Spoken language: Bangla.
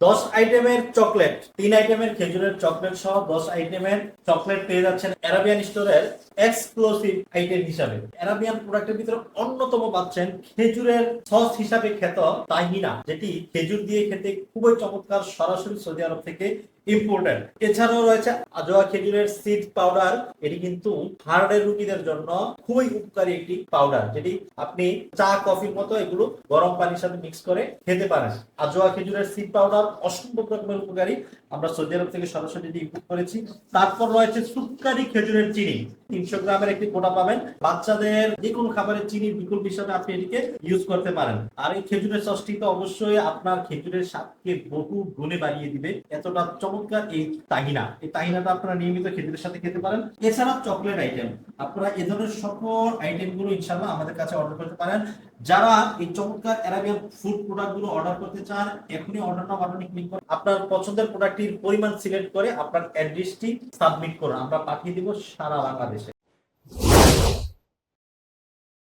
10 আইটেমের চকলেট, 3 আইটেমের খেজুরের চকলেট সহ 10 আইটেমের চকলেট পেয়ে যাচ্ছেন অ্যারাবিয়ান স্টোরের এক্সক্লুসিভ আইটেম হিসাবে। অ্যারাবিয়ান প্রোডাক্টের ভিতরে অন্যতম পাচ্ছেন খেজুরের সস হিসাবে খ্যাত তাহিনা, যেটি খেজুর দিয়ে খেতে খুবই চমৎকার, সরাসরি সৌদি আরব থেকে ইম্পোর্টেড। এছাড়াও রয়েছে আজোয়া খেজুরের সিড পাউডার। এটি কিন্তু হার্টের রোগীদের জন্য খুবই উপকারী একটি পাউডার, যেটি আপনি চা কফির মতো এগুলো গরম পানির সাথে মিক্স করে খেতে পারেন। আজোয়া খেজুরের সিড পাউডার অসম্ভব রকমের উপকারী, আমরা সৌদি আরব থেকে সরাসরি ইম্পোর্ট করেছি। তারপর রয়েছে সুক্কারি খেজুরের চিনি, 300 গ্রামের একটি কোটা পাবেন। বাচ্চাদের যে কোনো খাবারের চিনির বিকল্প হিসাবে আপনি এটিকে ইউজ করতে পারেন। আর এই খেজুরের সসটি তো অবশ্যই আপনার খেজুরের স্বাদকে বহু গুণে বাড়িয়ে দিবে, এতটা চমৎকার এই তাহিনা। এই তাহিনাটা আপনারা নিয়মিত খেজুরের সাথে খেতে পারেন। এছাড়া চকলেট আইটেম, আপনারা এ ধরনের সকল আইটেমগুলো ইনশাআল্লাহ আমাদের কাছে অর্ডার করতে পারেন। যারা এই চমৎকার অ্যারাবিয়ান ফুড প্রোডাক্ট গুলো অর্ডার করতে চান, এখনই অর্ডার নাও বাটনে ক্লিক করে আপনার পছন্দের প্রোডাক্টটির পরিমাণ সিলেক্ট করে আপনার অ্যাড্রেসটি সাবমিট করুন, আমরা পাঠিয়ে দিব সারা বাংলাদেশে।